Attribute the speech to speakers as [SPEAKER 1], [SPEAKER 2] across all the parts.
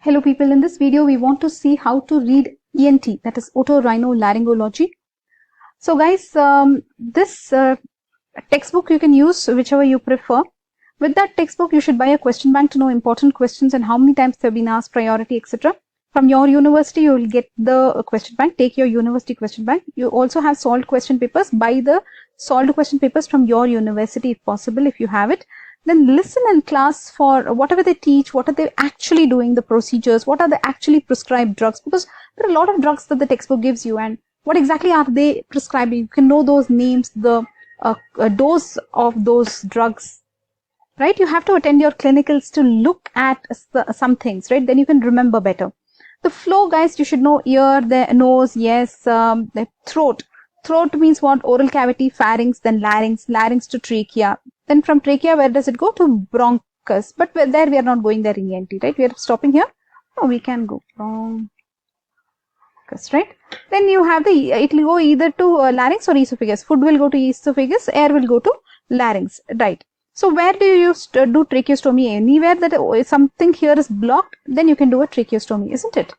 [SPEAKER 1] Hello people, in this video we want to see how to read ENT, that is Otorhinolaryngology. So guys, this textbook you can use whichever you prefer. With that textbook you should buy a question bank to know important questions and how many times they have been asked, priority, etc. From your university you will get the question bank. Take your university question bank. You also have solved question papers. Buy the solved question papers from your university if possible, if you have it. Then listen in class for whatever they teach, what are they actually doing, the procedures, what are the actually prescribed drugs, because there are a lot of drugs that the textbook gives you, and what exactly are they prescribing. You can know those names, the dose of those drugs, right? You have to attend your clinicals to look at some things, right? Then you can remember better. The flow, guys, you should know ear, the nose, yes, the throat. Throat means what? Oral cavity, pharynx, then larynx, larynx to trachea. Then from trachea, where does it go? To bronchus. But there we are not going there in ENT, right? We are stopping here. Oh, we can go bronchus, right? Then you have it will go either to larynx or esophagus. Food will go to esophagus, air will go to larynx, right? So where do you do tracheostomy? Anywhere that something here is blocked, then you can do a tracheostomy, isn't it?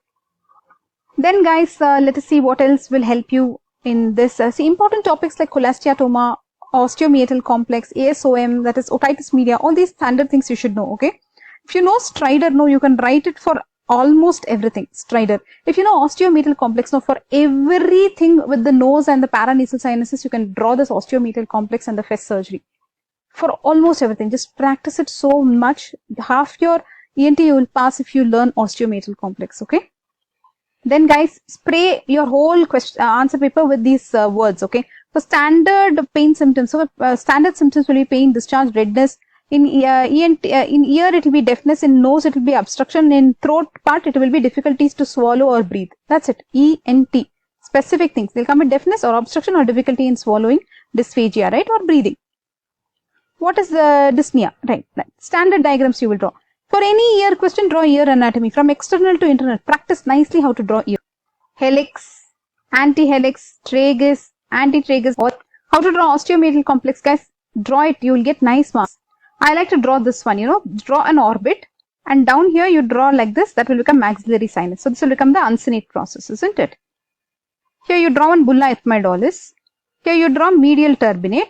[SPEAKER 1] Then guys, let us see what else will help you in this. See, important topics like cholesteatoma, osteomeatal complex, ASOM, that is otitis media, all these standard things you should know, okay? If you know stridor, no, you can write it for almost everything, stridor. If you know osteomeatal complex, no, for everything with the nose and the paranasal sinuses, you can draw this osteomeatal complex and the fess surgery. For almost everything, just practice it so much. Half your ENT you will pass if you learn osteomeatal complex, okay? Then guys, spray your whole answer paper with these words, okay? So standard pain symptoms. So standard symptoms will be pain, discharge, redness. In ENT, in ear it will be deafness. In nose it will be obstruction. In throat part it will be difficulties to swallow or breathe. That's it. ENT. Specific things. They'll come with deafness or obstruction or difficulty in swallowing, dysphagia, right? Or breathing. What is dyspnea? Right. Standard diagrams you will draw. For any ear question, draw ear anatomy from external to internal. Practice nicely how to draw ear. Helix, antihelix, tragus, antitragus, or how to draw osteomeatal complex, guys. Draw it, you will get nice marks. I like to draw this one, draw an orbit, and down here you draw like this, that will become maxillary sinus. So this will become the uncinate process, isn't it? Here you draw one bulla ethmoidalis. Here you draw medial turbinate.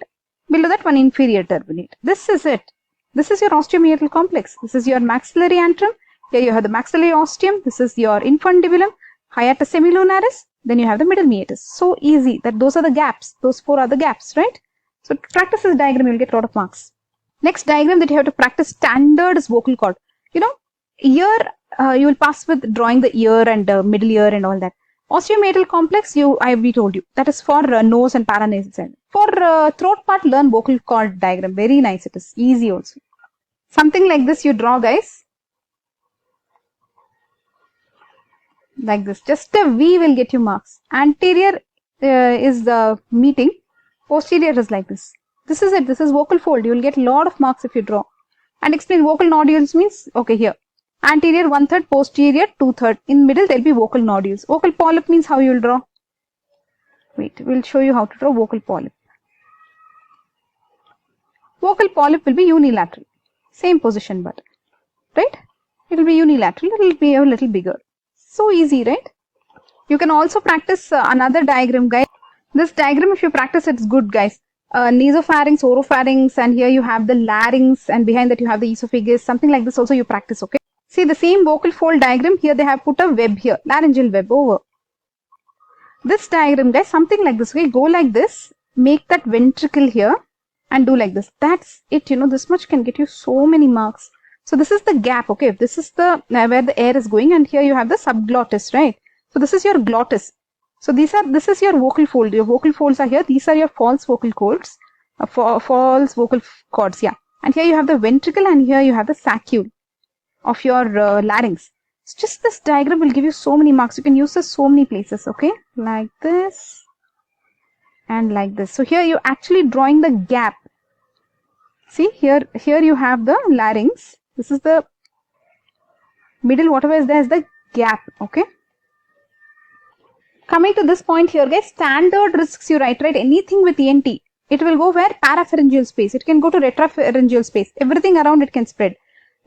[SPEAKER 1] Below that one inferior turbinate. This is it. This is your osteomeatal complex. This is your maxillary antrum. Here you have the maxillary ostium. This is your infundibulum, hiatus semilunaris. Then you have the middle meatus. So easy that those are the gaps. Those four are the gaps, right? So to practice this diagram, you will get a lot of marks. Next diagram that you have to practice standard is vocal cord. Ear, you will pass with drawing the ear and middle ear and all that. Osteomeatal complex, we told you, that is for nose and paranasal. For throat part, learn vocal cord diagram. Very nice. It is easy also. Something like this you draw, guys. Like this. Just a V will get you marks. Anterior is the meeting. Posterior is like this. This is it. This is vocal fold. You will get a lot of marks if you draw. And explain vocal nodules means, okay, here. Anterior 1/3, posterior 2/3. In middle there will be vocal nodules. Vocal polyp means how you will draw. Wait, we'll show you how to draw vocal polyp. Vocal polyp will be unilateral. Same position but, right? It will be unilateral. It will be a little bigger. So easy, right? You can also practice another diagram, guys. This diagram, if you practice, it's good, guys. Nasopharynx, oropharynx, and here you have the larynx, and behind that you have the esophagus. Something like this also you practice, okay? See the same vocal fold diagram. Here they have put a web here, laryngeal web over. This diagram, guys, something like this, okay? Go like this, make that ventricle here, and do like this. That's it, this much can get you so many marks. So this is the gap, okay? This is the where the air is going, and here you have the subglottis, right? So this is your glottis. So this is your vocal fold. Your vocal folds are here. These are your false vocal cords, false vocal cords, yeah. And here you have the ventricle, and here you have the saccule of your larynx. So just this diagram will give you so many marks. You can use this so many places, okay? Like this and like this. So here you're actually drawing the gap. See, here you have the larynx. This is the middle, whatever is there is the gap, okay? Coming to this point here, guys, standard risks you write, right? Anything with ENT, it will go where? Parapharyngeal space. It can go to retropharyngeal space. Everything around it can spread.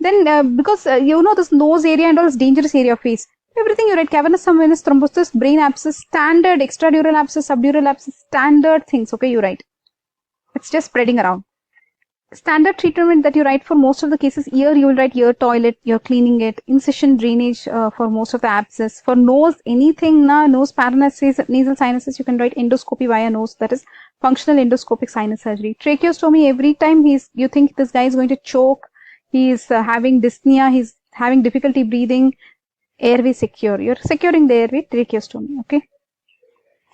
[SPEAKER 1] Then because you know this nose area and all is dangerous area of face. Everything you write, cavernous venous thrombosis, brain abscess, standard extradural abscess, subdural abscess, standard things, okay, you write. It's just spreading around. Standard treatment that you write for most of the cases, ear, you will write ear toilet, you're cleaning it, incision drainage for most of the abscess. For nose, anything, nose paralysis, nasal sinuses, you can write endoscopy via nose, that is functional endoscopic sinus surgery. Tracheostomy, every time you think this guy is going to choke, he's having dyspnea, he's having difficulty breathing, airway secure. You're securing the airway, tracheostomy, okay?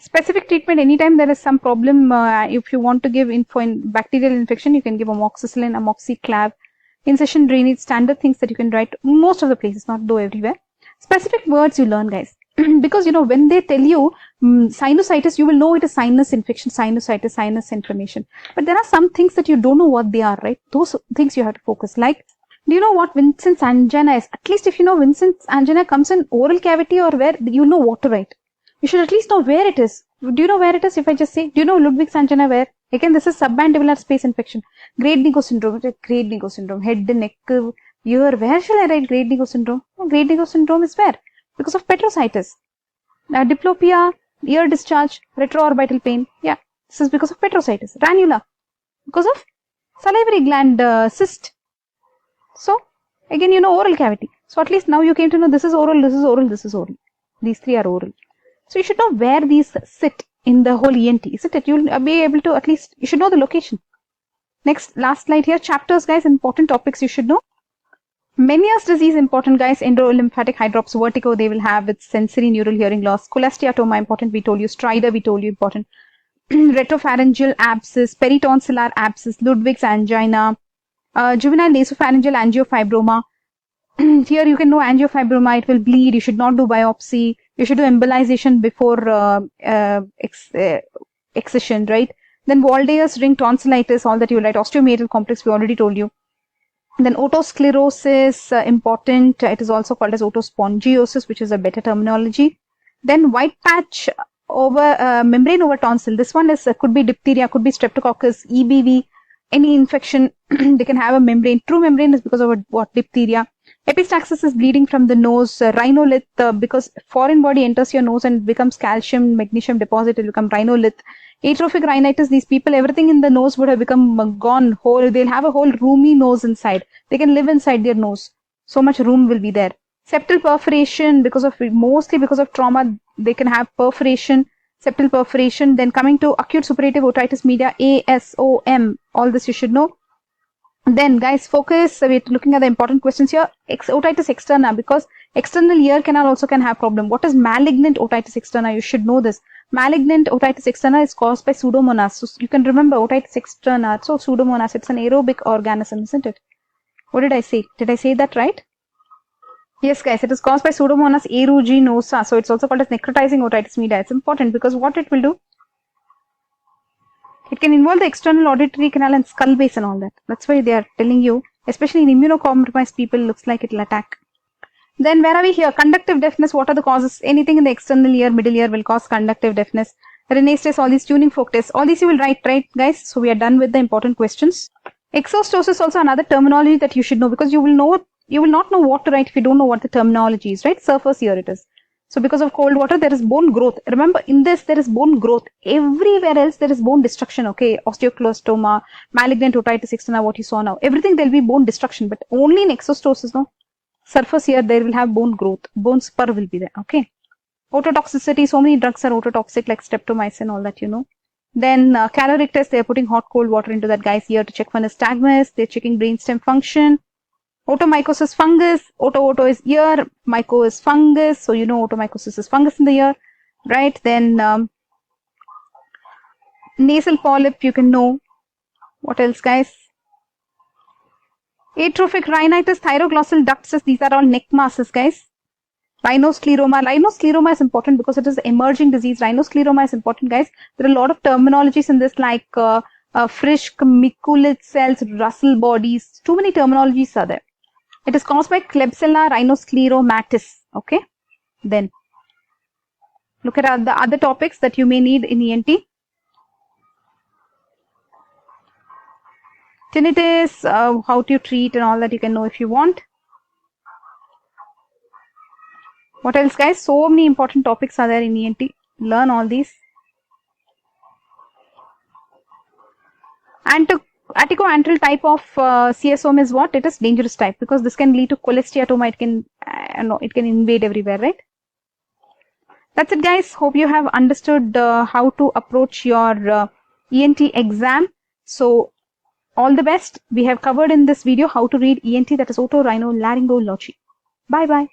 [SPEAKER 1] Specific treatment, anytime there is some problem, if you want to give info in bacterial infection, you can give amoxicillin, amoxiclav, incision drainage, standard things that you can write most of the places, not though everywhere. Specific words you learn, guys. Because, you know, when they tell you sinusitis, you will know it is sinus infection, sinusitis, sinus inflammation. But there are some things that you don't know what they are, right? Those things you have to focus. Like, do you know what Vincent's angina is? At least if you know Vincent's angina comes in oral cavity or where, you know what to write. You should at least know where it is. Do you know where it is? If I just say, do you know Ludwig's angina where? Again, this is submandibular space infection. Grade-Negro syndrome. Grade-Negro syndrome. Head, neck, ear. Where shall I write Grade-Negro syndrome? Oh, Grade-Negro syndrome is where? Because of petrositis. Diplopia, ear discharge, retroorbital pain. Yeah, this is because of petrositis. Ranula, because of salivary gland cyst. So, again, you know oral cavity. So, at least now you came to know this is oral, this is oral, this is oral. These three are oral. So, you should know where these sit in the whole ENT, isn't it? You'll be able to at least, you should know the location. Next, last slide here. Chapters, guys, important topics you should know. Meniere's disease, important, guys. Endolymphatic hydrops, vertigo, they will have with sensory neural hearing loss. Cholesteatoma, important, we told you. Stridor, we told you, important. Retropharyngeal abscess, peritonsillar abscess, Ludwig's angina, juvenile nasopharyngeal angiofibroma. Here you can know angiofibroma, it will bleed, you should not do biopsy, you should do embolization before excision, right? Then Waldeus ring tonsillitis, all that you write, osteomeatal complex, we already told you. Then otosclerosis, important, it is also called as otospongiosis, which is a better terminology. Then white patch over membrane over tonsil, this one is could be diphtheria, could be streptococcus, EBV, any infection, they can have a membrane. True membrane is because of what? Diphtheria. Epistaxis is bleeding from the nose. Rhinolith, because foreign body enters your nose and becomes calcium, magnesium deposit, it will become rhinolith. Atrophic rhinitis, these people, everything in the nose would have become gone whole. They'll have a whole roomy nose inside. They can live inside their nose. So much room will be there. Septal perforation, mostly because of trauma, they can have perforation. Septal perforation. Then coming to acute suppurative otitis media, ASOM, all this you should know. Then guys, focus, we're looking at the important questions here. Otitis externa, because external ear canal also can have problem. What is malignant otitis externa? You should know this. Malignant otitis externa is caused by Pseudomonas. So you can remember otitis externa. So Pseudomonas, it's an aerobic organism, isn't it? What did I say? Did I say that right? Yes, guys, it is caused by Pseudomonas aeruginosa. So it's also called as necrotizing otitis media. It's important because what it will do? It can involve the external auditory canal and skull base and all that. That's why they are telling you, especially in immunocompromised people, looks like it will attack. Then where are we here? Conductive deafness, what are the causes? Anything in the external ear, middle ear will cause conductive deafness. Renes test, all these tuning fork tests, all these you will write, right, guys? So we are done with the important questions. Exostosis, also another terminology that you should know, because you will not know what to write if you don't know what the terminology is, right? Surface ear it is. So because of cold water, there is bone growth. Remember, in this, there is bone growth. Everywhere else, there is bone destruction, okay? Osteoclastoma, malignant otitis externa, what you saw now. Everything, there will be bone destruction. But only in exostosis, no? Surface ear, there will have bone growth. Bone spur will be there, okay? Ototoxicity, so many drugs are ototoxic, like streptomycin, all that you know. Then caloric test, they are putting hot, cold water into that guy's ear to check for nystagmus. They're checking brainstem function. Otomycosis fungus, oto is ear, myco is fungus, so you know otomycosis is fungus in the ear, right? Then nasal polyp, you can know. What else, guys? Atrophic rhinitis, thyroglossal duct cyst, these are all neck masses, guys. Rhinoscleroma, rhinoscleroma is important because it is an emerging disease. Rhinoscleroma is important, guys. There are a lot of terminologies in this, like Frisch, Mikulith cells, Russell bodies. Too many terminologies are there. It is caused by Klebsiella rhinoscleromatis. Okay. Then look at the other topics that you may need in ENT. tinnitus, how to treat and all that you can know if you want. What else, guys? So many important topics are there in ENT. Learn all these. And to aticoantral type of CSOM is what? It is dangerous type because this can lead to cholesteatoma. It can invade everywhere, right? That's it, guys. Hope you have understood how to approach your ENT exam. So all the best. We have covered in this video how to read ENT, that is otorhinolaryngology. Bye bye.